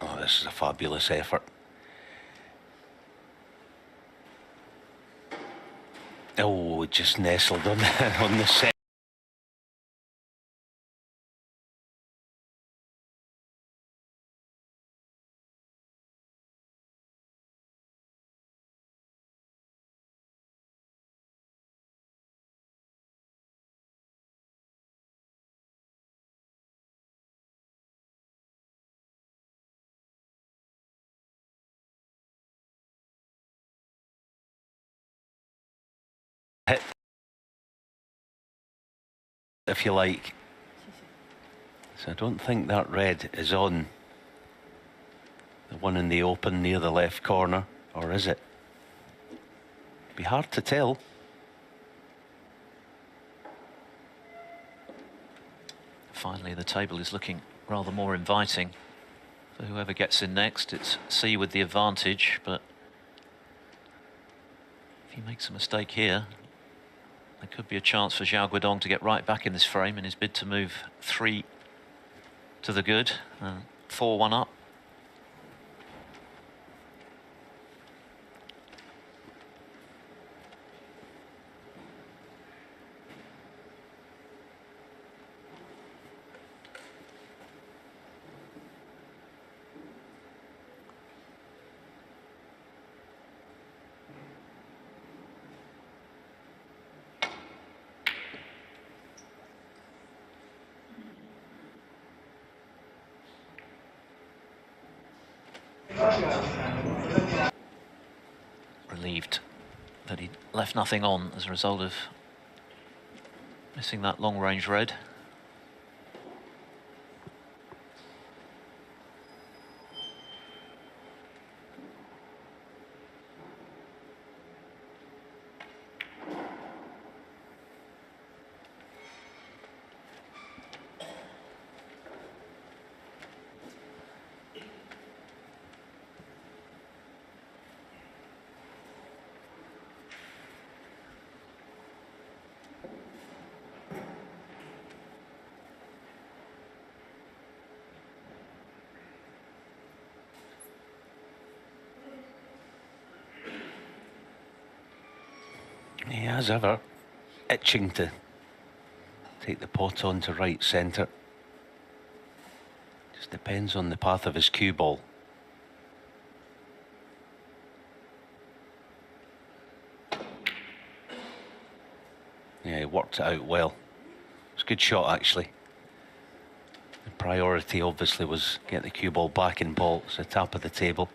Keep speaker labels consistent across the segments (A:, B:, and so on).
A: Oh, this is a fabulous effort. Oh, just nestled on, on the set. Hit, if you like. So I don't think that red is on the one in the open near the left corner, or is it? Be hard to tell.
B: Finally, the table is looking rather more inviting for whoever gets in next. It's C with the advantage, but if he makes a mistake here, there could be a chance for Xiao Guodong to get right back in this frame in his bid to move 3 to the good, 4-1 up. Relieved that he left nothing on as a result of missing that long-range red.
A: He as ever, itching to take the pot on to right centre. Just depends on the path of his cue ball. Yeah, he worked it out well. It's a good shot, actually. The priority obviously was get the cue ball back in ball. It's the top of the table.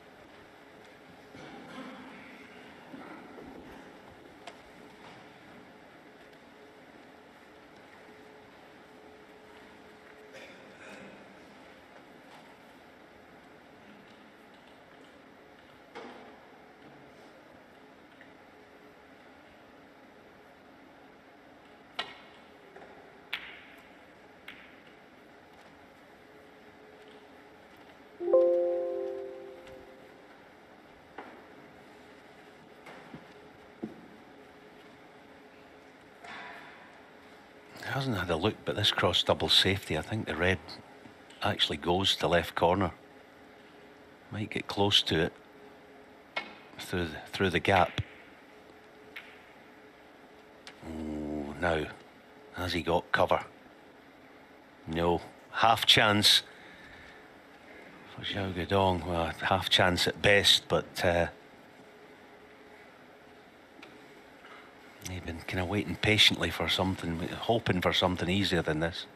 A: Hasn't had a look, but this cross double safety, I think the red actually goes to left corner. Might get close to it through the gap. Oh, now has he got cover? No, half chance for Xiao Guodong. Well, half chance at best, but they've been kind of waiting patiently for something, hoping for something easier than this.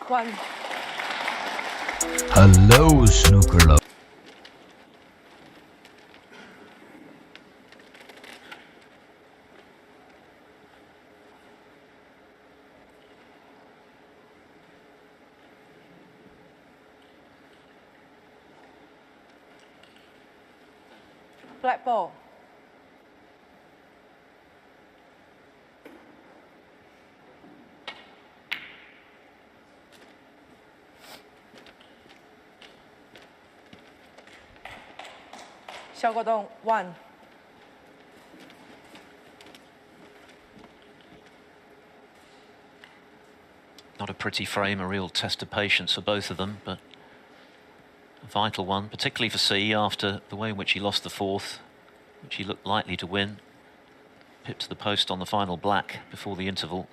C: One.
D: Hello, snooker love.
C: Black ball. Xiao Guodong, 1.
B: Not a pretty frame, a real test of patience for both of them, but a vital one, particularly for C after the way in which he lost the fourth, which he looked likely to win. Pipped to the post on the final black before the interval.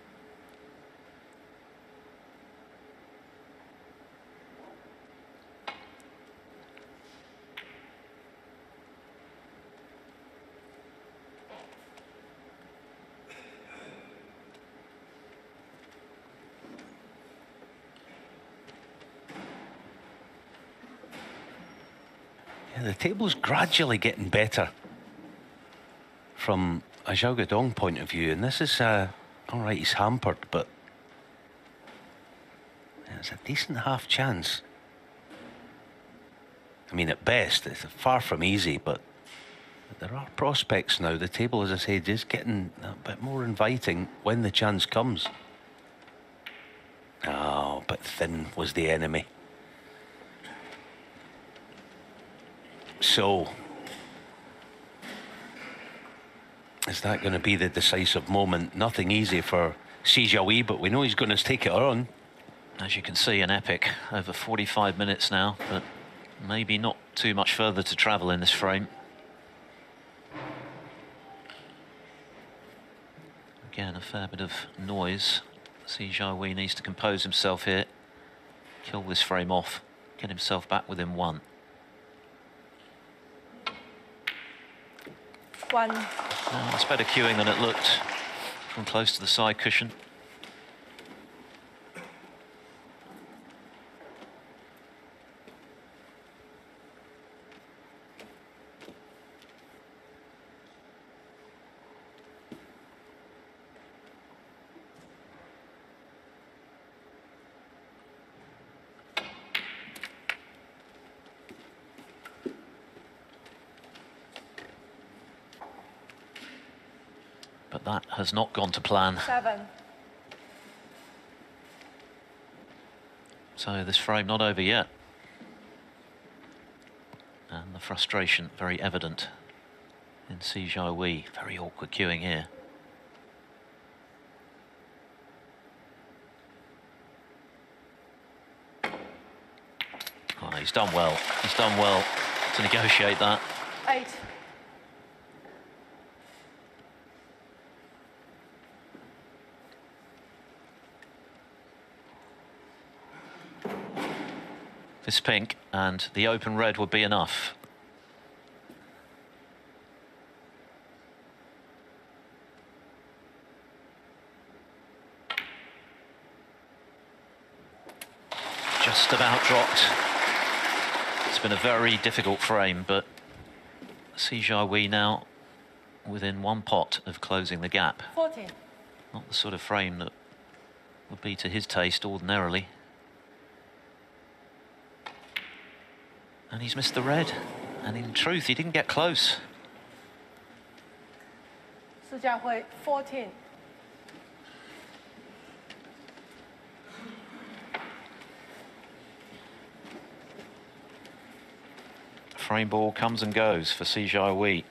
A: Yeah, the table's gradually getting better from a Xiao Guodong point of view, and this is all right, he's hampered, but it's a decent half chance. I mean, at best it's far from easy, but there are prospects now. The table, as I said, is getting a bit more inviting when the chance comes. Oh, but thin was the enemy. So is that going to be the decisive moment? Nothing easy for Jiahui, but we know he's going to take it on.
B: As you can see, an epic over 45 minutes now, but maybe not too much further to travel in this frame. Again, a fair bit of noise. Jiahui needs to compose himself here, kill this frame off, get himself back within 1.
C: 1.
B: It's better cueing than it looked from close to the side cushion. But that has not gone to plan.
C: 7.
B: So this frame not over yet. And the frustration very evident in Jiahui. Very awkward queuing here. Oh, he's done well. He's done well to negotiate that.
C: 8.
B: This pink and the open red would be enough. Just about dropped. It's been a very difficult frame, but Jiahui now within 1 pot of closing the gap.
C: 14.
B: Not the sort of frame that would be to his taste ordinarily. And he's missed the red, and in truth he didn't get close.
C: Jiahui, 14.
B: Frame ball comes and goes for Jiahui.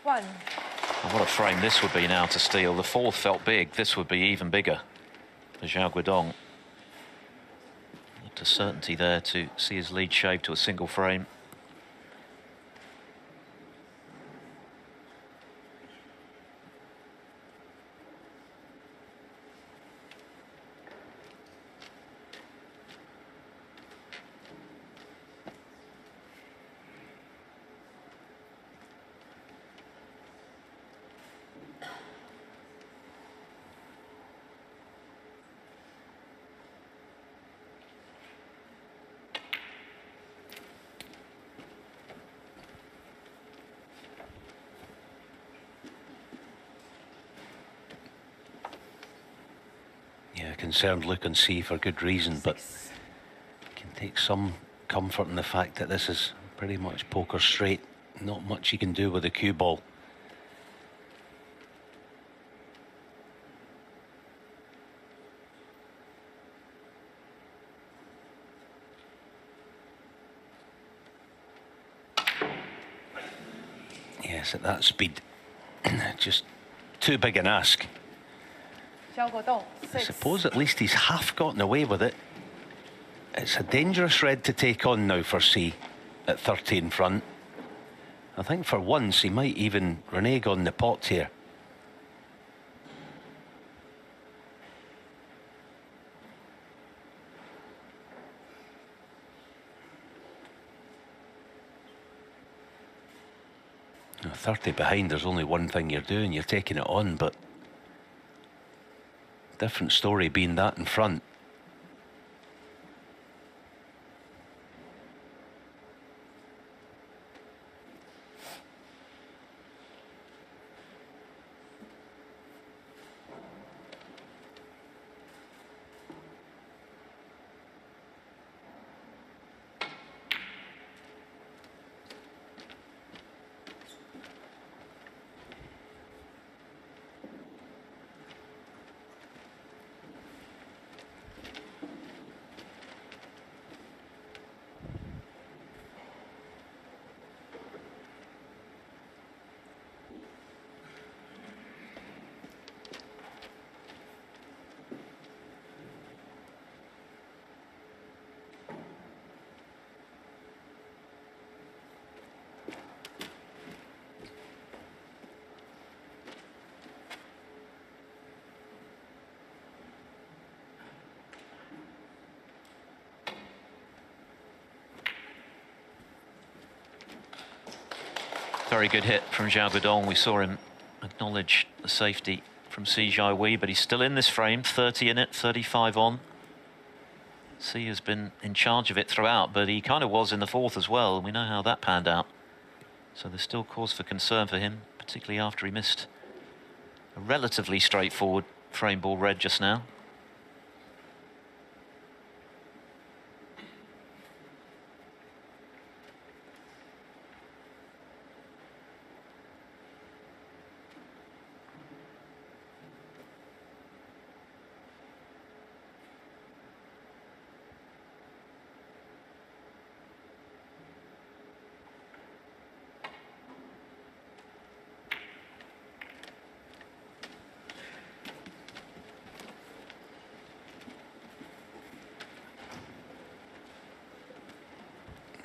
C: One.
B: And what a frame this would be now to steal. The fourth felt big. This would be even bigger for Xiao Guodong. Not a certainty there to see his lead shaved to a single frame.
A: Concerned look and see for good reason, but can take some comfort in the fact that this is pretty much poker straight. Not much you can do with a cue ball. Yes, at that speed, just too big an ask.
C: Xiao Guodong,
A: I
C: 6.
A: suppose at least he's half gotten away with it. It's a dangerous red to take on now for C at 30 in front. I think for once he might even renege on the pot here. Now, 30 behind, there's only one thing you're doing, you're taking it on, but different story being that in front.
B: Very good hit from Xiao Guodong. We saw him acknowledge the safety from Jiahui, but he's still in this frame, 30 in it, 35 on. C has been in charge of it throughout, but he kind of was in the fourth as well, and we know how that panned out. So there's still cause for concern for him, particularly after he missed a relatively straightforward frame ball red just now.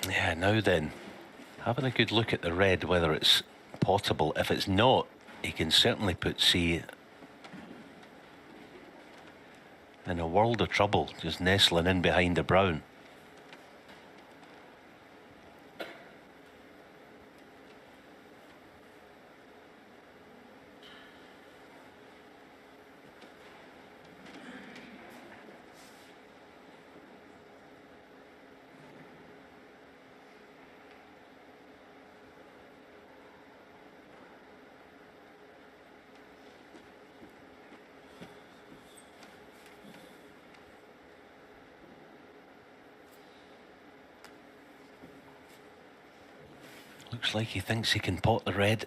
A: Yeah, now then, having a good look at the red, whether it's potable. If it's not, he can certainly put C in a world of trouble, just nestling in behind the brown. Looks like he thinks he can pot the red.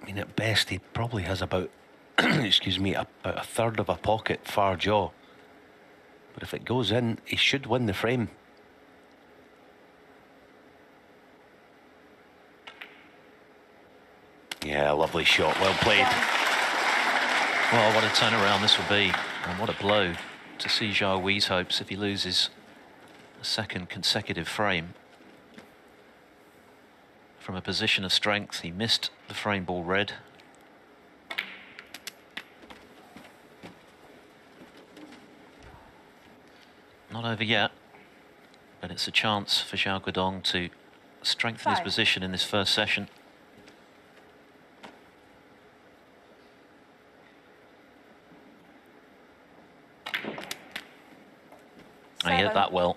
A: I mean, at best, he probably has about, excuse me, about a third of a pocket far jaw. But if it goes in, he should win the frame. Yeah, lovely shot, well played.
B: Well, what a turnaround this will be, and what a blow to Jiahui's hopes if he loses a second consecutive frame. From a position of strength, he missed the frame ball red. Not over yet, but it's a chance for Xiao Guodong to strengthen his position in this first session. He hit that well.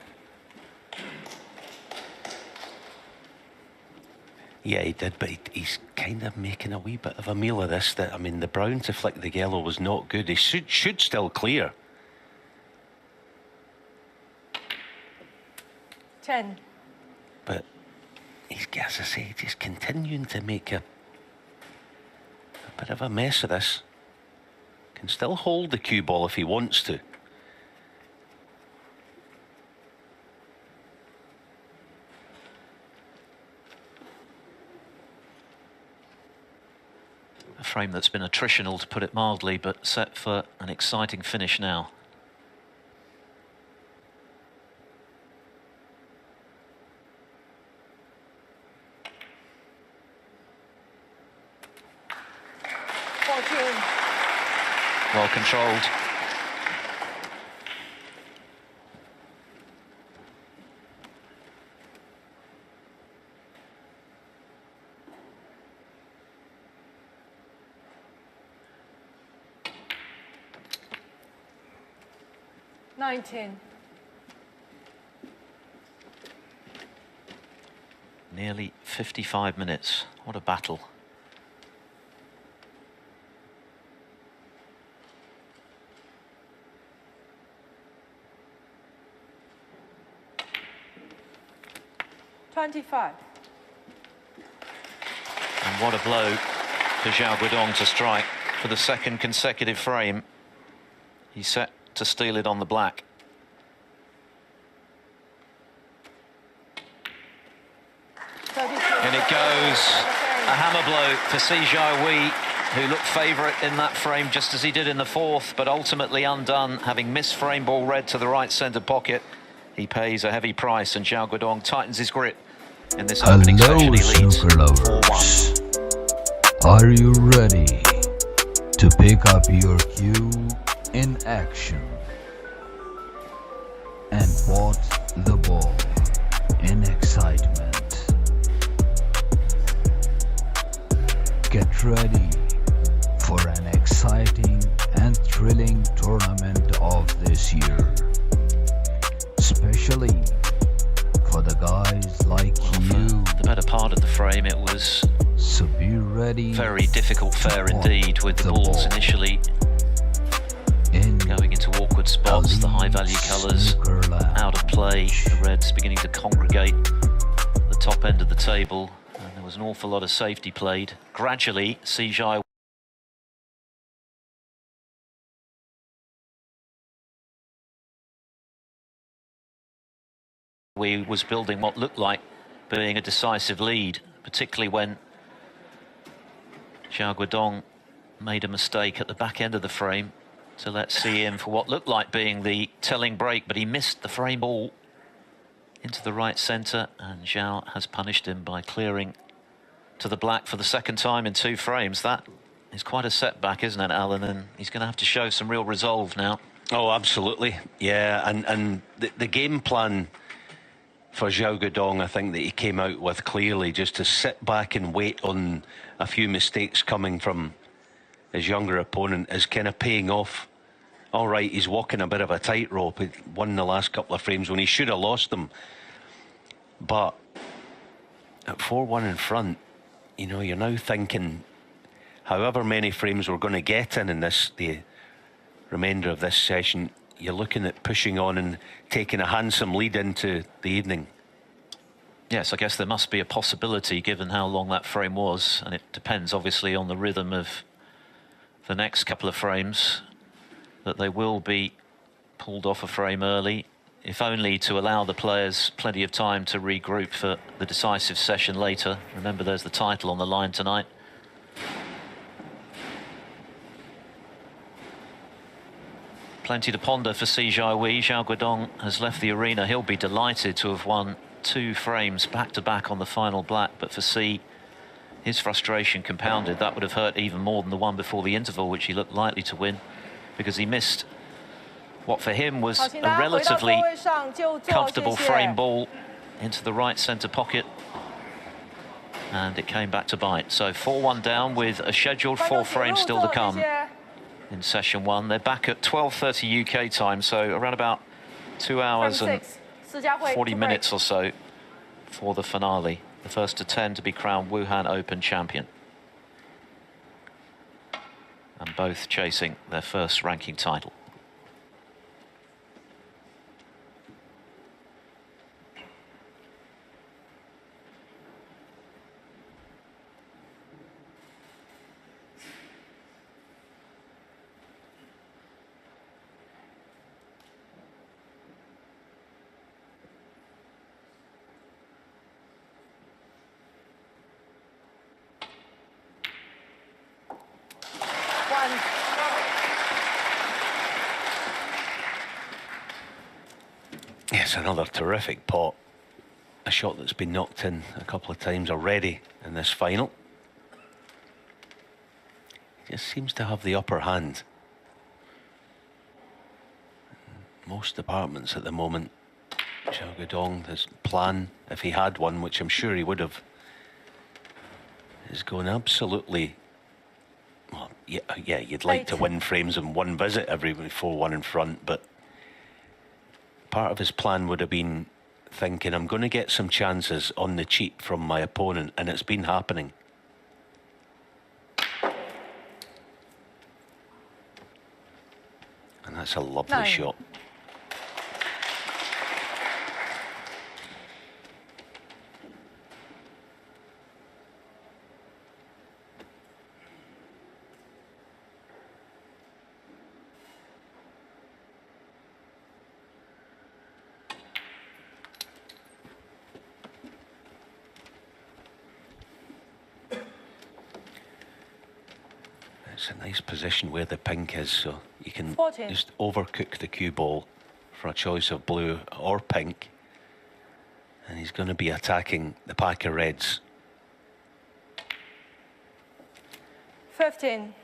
A: Yeah, he did, but he's kind of making a wee bit of a meal of this. That, I mean, the brown to flick the yellow was not good. He should still clear.
C: 10.
A: But he's, as I say, just continuing to make a bit of a mess of this. Can still hold the cue ball if he wants to.
B: frame that's been attritional, to put it mildly, but set for an exciting finish now. Well controlled. Nearly 55 minutes. What a battle.
C: $25.
B: And what a blow for Xiao Guodong to strike for the second consecutive frame. He's set to steal it on the black. And it goes. A hammer blow for Jiahui, who looked favourite in that frame just as he did in the fourth, but ultimately undone, having missed frame ball red to the right centre pocket. He pays a heavy price, and Xiao Guodong tightens his grip in this opening session. He leads
D: snooker lovers.
B: 4-1.
D: Are you ready to pick up your cue in action and watch the ball in excitement? Get ready for an exciting and thrilling tournament of this year, especially for the guys like you.
B: The better part of the frame, it was
D: So be ready.
B: very difficult fare indeed, with the balls initially going into awkward spots, the high value colours out of play, the reds beginning to congregate at the top end of the table, and there was an awful lot of safety played. Gradually, Jiahui was building what looked like being a decisive lead, particularly when Xiao Guodong made a mistake at the back end of the frame to let C in for what looked like being the telling break, but he missed the frame ball into the right centre, and Xiao has punished him by clearing to the black for the second time in 2 frames. That is quite a setback, isn't it, Alan? And he's going to have to show some real resolve now.
A: Oh, absolutely. Yeah, and the game plan for Xiao Guodong, I think that he came out with clearly, just to sit back and wait on a few mistakes coming from his younger opponent, is kind of paying off. All right, he's walking a bit of a tightrope. He won the last couple of frames when he should have lost them. But at 4-1 in front, you know, you're now thinking, however many frames we're going to get in this, the remainder of this session, you're looking at pushing on and taking a handsome lead into the evening.
B: Yes, I guess there must be a possibility, given how long that frame was, and it depends obviously on the rhythm of the next couple of frames, that they will be pulled off a frame early, if only to allow the players plenty of time to regroup for the decisive session later. Remember, there's the title on the line tonight. Plenty to ponder for Jiahui. Xiao Guodong has left the arena. He'll be delighted to have won 2 frames back-to-back on the final black, but for C, his frustration compounded. That would have hurt even more than the one before the interval, which he looked likely to win, because he missed what for him was a relatively comfortable frame ball into the right centre pocket, and it came back to bite. So 4-1 down with a scheduled 4 frames still to come in session 1. They're back at 12:30 UK time, so around about 2 hours and 40 minutes or so for the finale. The first to 10 to be crowned Wuhan Open champion. And both chasing their first ranking title.
A: Yes, another terrific pot. A shot that's been knocked in a couple of times already in this final. He just seems to have the upper hand. Most departments at the moment. Xiao Guodong, his plan, if he had one, which I'm sure he would have, is going absolutely. Well, yeah, you'd like to win frames in one visit every 4-1 in front, but part of his plan would have been thinking, I'm going to get some chances on the cheap from my opponent, and it's been happening. And that's a lovely shot. It's a nice position where the pink is, so you can just overcook the cue ball for a choice of blue or pink. And he's going to be attacking the pack of reds.
C: 15.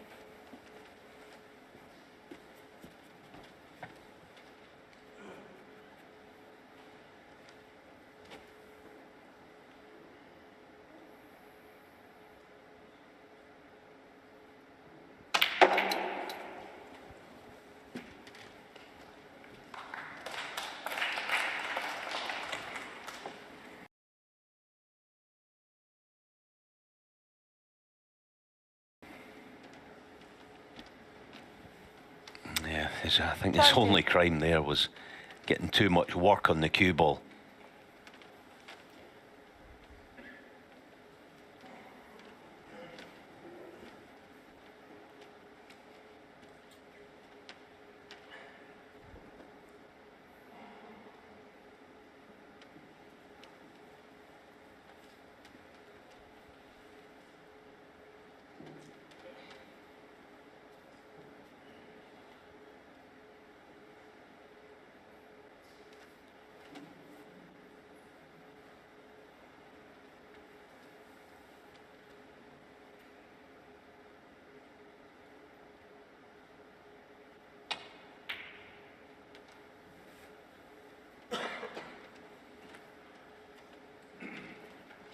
A: I think his only crime there was getting too much work on the cue ball.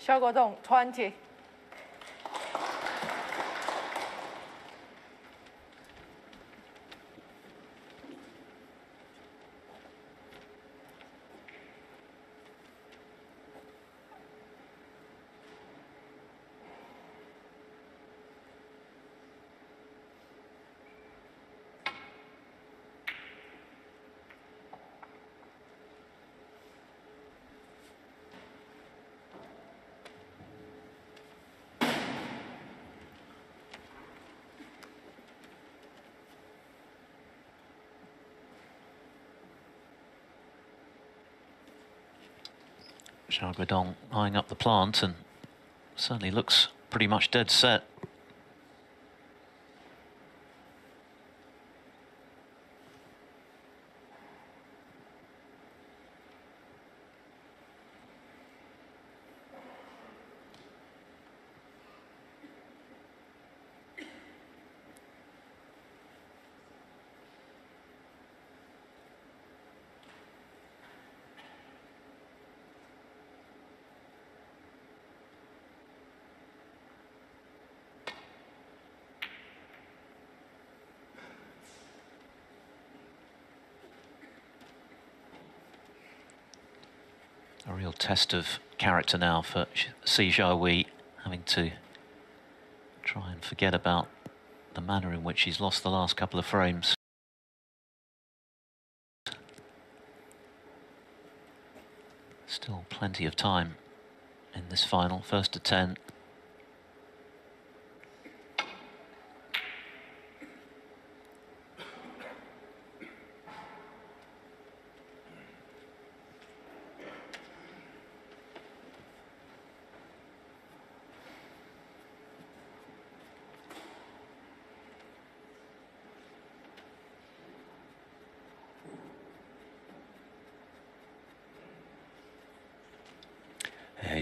C: Xiao Guodong, 20.
B: Xiao Guodong eyeing up the plant and certainly looks pretty much dead set. A real test of character now for Jiahui, having to try and forget about the manner in which he's lost the last couple of frames. Still plenty of time in this final, first to 10.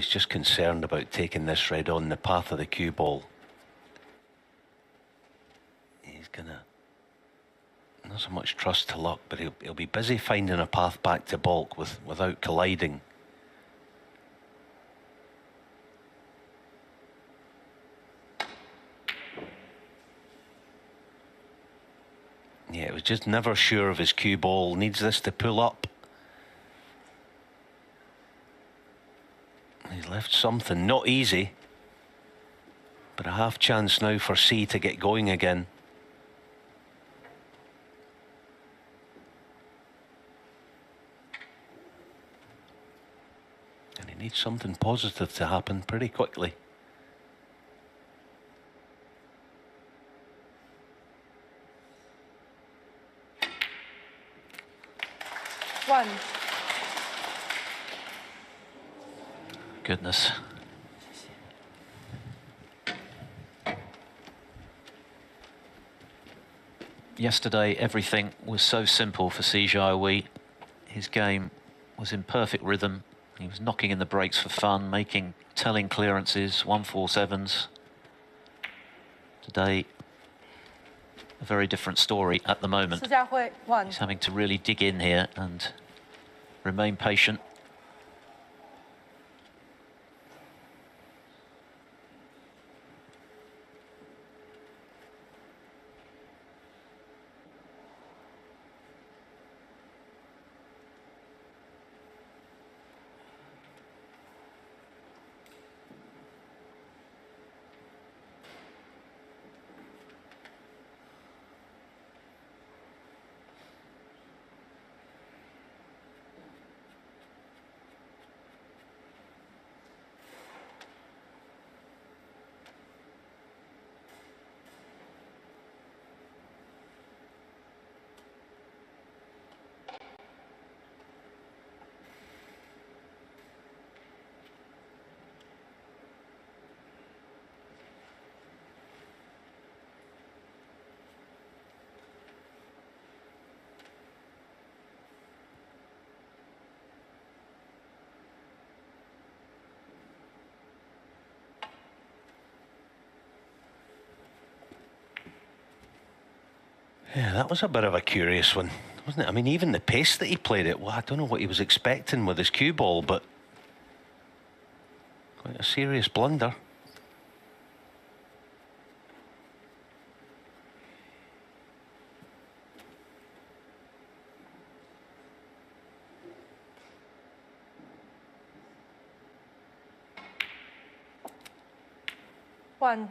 A: he's just concerned about taking this red on the path of the cue ball. He's gonna, not so much trust to luck, but he'll be busy finding a path back to baulk without colliding. Yeah, it was just never sure of his cue ball. Needs this to pull up. He's left something, not easy, but a half chance now for C to get going again. And he needs something positive to happen pretty quickly.
C: One.
B: Goodness. Yesterday, everything was so simple for Jiahui. His game was in perfect rhythm. He was knocking in the breaks for fun, making telling clearances, 147s. Today, a very different story at the moment.
C: Jiahui, one.
B: He's having to really dig in here and remain patient.
A: Yeah, that was a bit of a curious one, wasn't it? I mean, even the pace that he played it, well, I don't know what he was expecting with his cue ball, but quite a serious blunder.
C: One.